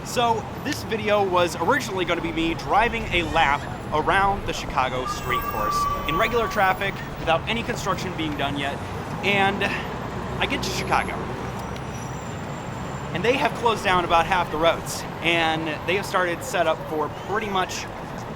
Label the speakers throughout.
Speaker 1: So this video was originally going to be me driving a lap around the Chicago street course in regular traffic without any construction being done yet. And I get to Chicago, and they have closed down about half the roads, and they have started set up for pretty much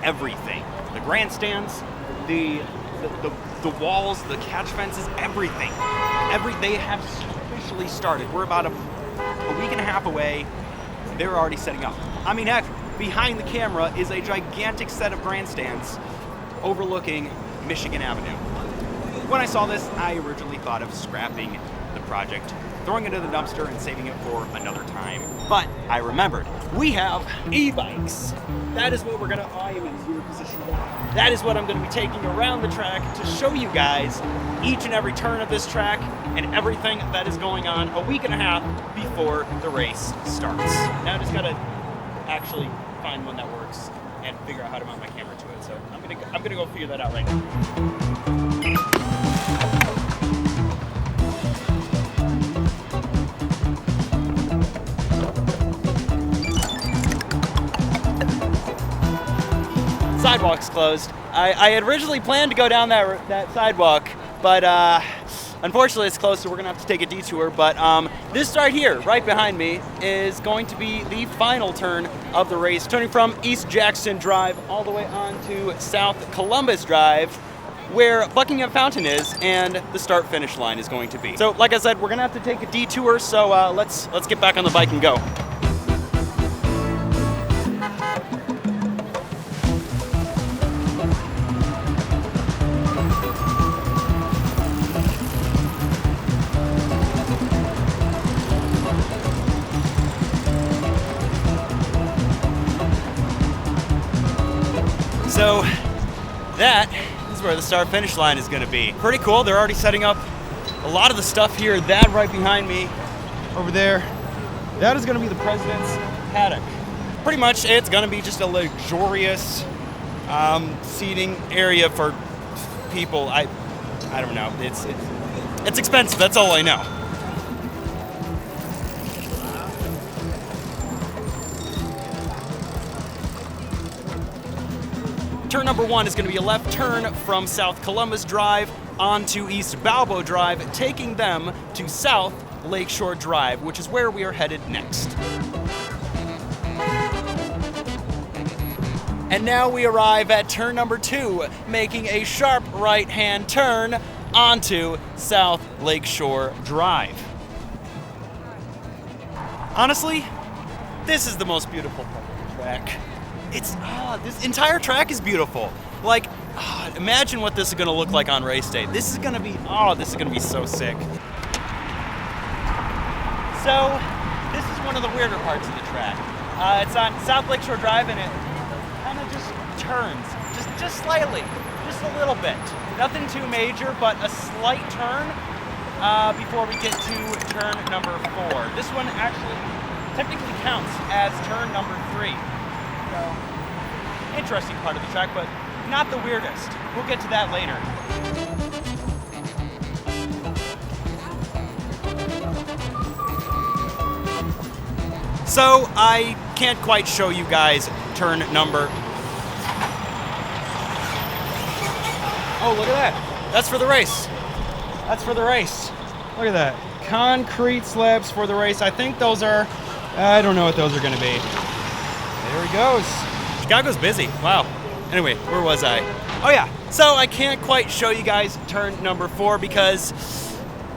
Speaker 1: everything. The grandstands, the walls, the catch fences, everything. They have officially started. We're about a week and a half away. They're already setting up. I mean, heck, behind the camera is a gigantic set of grandstands overlooking Michigan Avenue. When I saw this, I originally thought of scrapping the project, throwing it in the dumpster and saving it for another time. But I remembered, we have e-bikes. That is what I am in zero position. That is what I'm going to be taking around the track to show you guys each and every turn of this track and everything that is going on a week and a half before the race starts. Now I just got to actually find one that works and figure out how to mount my camera to it. So I'm gonna go figure that out right now. Sidewalk's closed. I had originally planned to go down that sidewalk, but unfortunately it's closed, so we're gonna have to take a detour. But this right here, right behind me, is going to be the final turn of the race, turning from East Jackson Drive all the way on to South Columbus Drive, where Buckingham Fountain is and the start-finish line is going to be. So, like I said, we're gonna have to take a detour. So let's get back on the bike and go. So that is where the start-finish line is going to be. Pretty cool. They're already setting up a lot of the stuff here. That right behind me, over there, that is going to be the president's paddock. Pretty much, it's going to be just a luxurious seating area for people. I don't know. It's expensive. That's all I know. Turn number 1 is going to be a left turn from South Columbus Drive onto East Balbo Drive, taking them to South Lakeshore Drive, which is where we are headed next. And now we arrive at turn number 2, making a sharp right-hand turn onto South Lakeshore Drive. Honestly, this is the most beautiful part of the track. This entire track is beautiful. Like, imagine what this is gonna look like on race day. This is gonna be so sick. So, this is one of the weirder parts of the track. It's on South Lakeshore Drive, and it kind of just turns, just slightly, just a little bit. Nothing too major, but a slight turn before we get to turn number 4. This one actually technically counts as turn number 3. So, interesting part of the track, but not the weirdest. We'll get to that later. So, I can't quite show you guys turn number... Oh, look at that. That's for the race. That's for the race. Look at that. Concrete slabs for the race. I think those are... I don't know what those are going to be. There he goes. Chicago's busy. Wow. Anyway, where was I? Oh yeah. So I can't quite show you guys turn number 4 because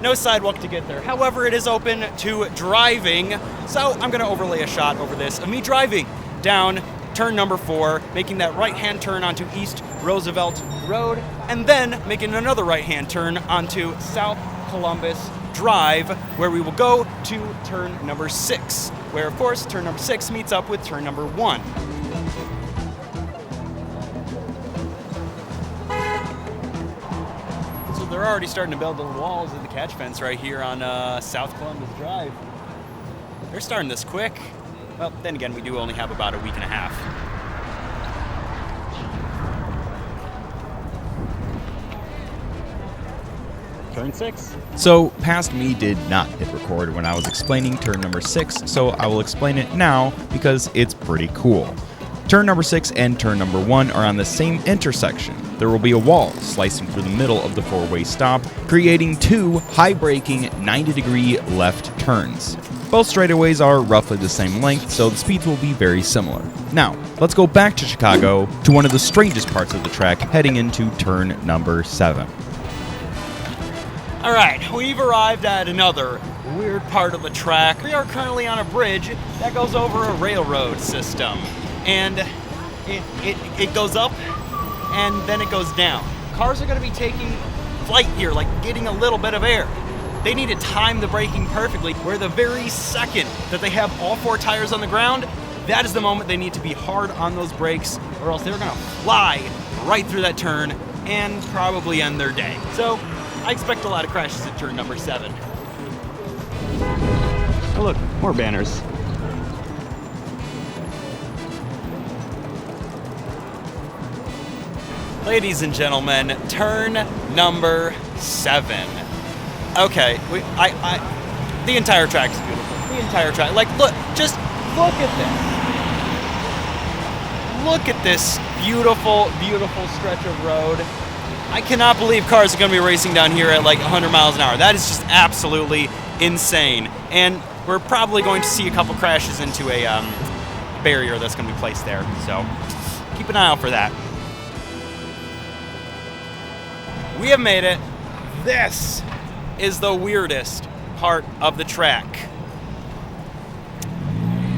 Speaker 1: no sidewalk to get there. However, it is open to driving. So I'm going to overlay a shot over this of me driving down turn number 4, making that right-hand turn onto East Roosevelt Road, and then making another right-hand turn onto South Columbus Drive, where we will go to turn number 6, where of course turn number 6 meets up with turn number 1. So they're already starting to build the walls of the catch fence right here on South Columbus Drive. They're starting this quick. Well, then again, we do only have about a week and a half. turn 6.
Speaker 2: So, past me did not hit record when I was explaining turn number 6, so I will explain it now because it's pretty cool. Turn number 6 and turn number 1 are on the same intersection. There will be a wall slicing through the middle of the four-way stop, creating two high-braking 90-degree left turns. Both straightaways are roughly the same length, so the speeds will be very similar. Now, let's go back to Chicago to one of the strangest parts of the track, heading into turn number 7.
Speaker 1: Alright, we've arrived at another weird part of the track. We are currently on a bridge that goes over a railroad system. And it goes up and then it goes down. Cars are going to be taking flight here, like getting a little bit of air. They need to time the braking perfectly, where the very second that they have all 4 tires on the ground, that is the moment they need to be hard on those brakes, or else they're going to fly right through that turn and probably end their day. So I expect a lot of crashes at turn number 7. Oh look, more banners. Ladies and gentlemen, turn number 7. Okay, the entire track is beautiful. The entire track, like, look, just look at this. Look at this beautiful, beautiful stretch of road. I cannot believe cars are going to be racing down here at like 100 miles an hour. That is just absolutely insane. And we're probably going to see a couple crashes into a barrier that's going to be placed there. So keep an eye out for that. We have made it. This is the weirdest part of the track.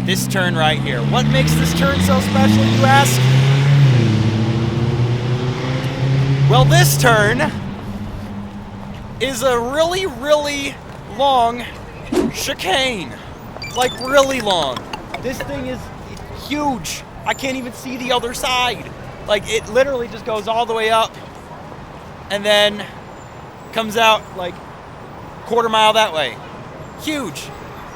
Speaker 1: This turn right here. What makes this turn so special, you ask? Well, this turn is a really, really long chicane. Like, really long. This thing is huge. I can't even see the other side. Like, it literally just goes all the way up and then comes out like quarter mile that way. Huge.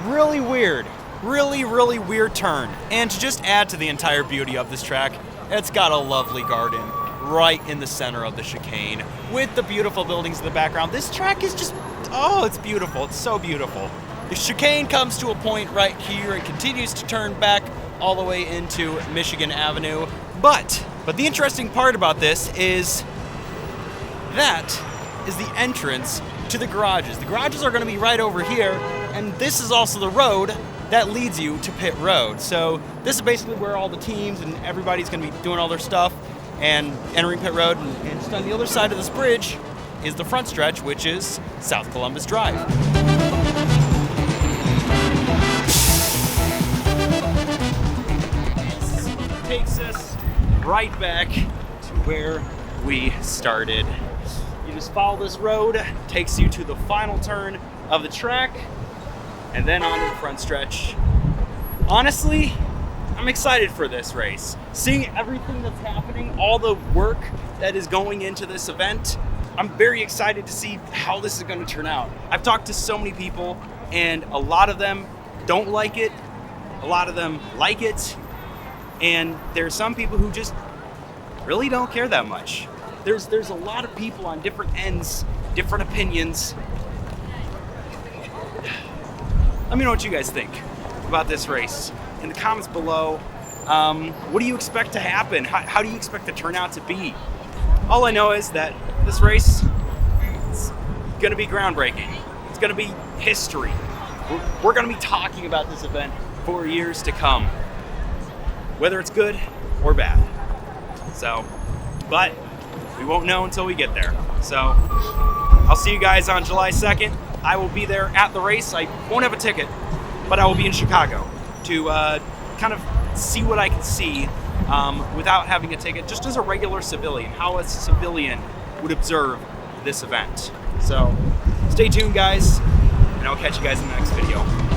Speaker 1: Really weird. Really, really weird turn. And to just add to the entire beauty of this track, it's got a lovely garden right in the center of the chicane with the beautiful buildings in the background. This track is just, oh, it's beautiful. It's so beautiful. The chicane comes to a point right here and continues to turn back all the way into Michigan Avenue. But the interesting part about this is that is the entrance to the garages. The garages are going to be right over here, and this is also the road that leads you to pit road. So this is basically where all the teams and everybody's going to be doing all their stuff and entering pit road. And just on the other side of this bridge is the front stretch, which is South Columbus Drive. This takes us right back to where we started. You just follow this road, takes you to the final turn of the track, and then onto the front stretch. Honestly, I'm excited for this race. Seeing everything that's happening, all the work that is going into this event, I'm very excited to see how this is going to turn out. I've talked to so many people, and a lot of them don't like it, a lot of them like it, and there's some people who just really don't care that much. There's a lot of people on different ends, different opinions. Let me know what you guys think about this race in the comments below. What do you expect to happen? How do you expect the turnout to be? All I know is that this race is going to be groundbreaking. It's going to be history. We're going to be talking about this event for years to come, whether it's good or bad. So, but we won't know until we get there. So I'll see you guys on July 2nd. I will be there at the race. I won't have a ticket, but I will be in Chicago to kind of see what I can see without having a ticket, just as a regular civilian, how a civilian would observe this event. So stay tuned, guys, and I'll catch you guys in the next video.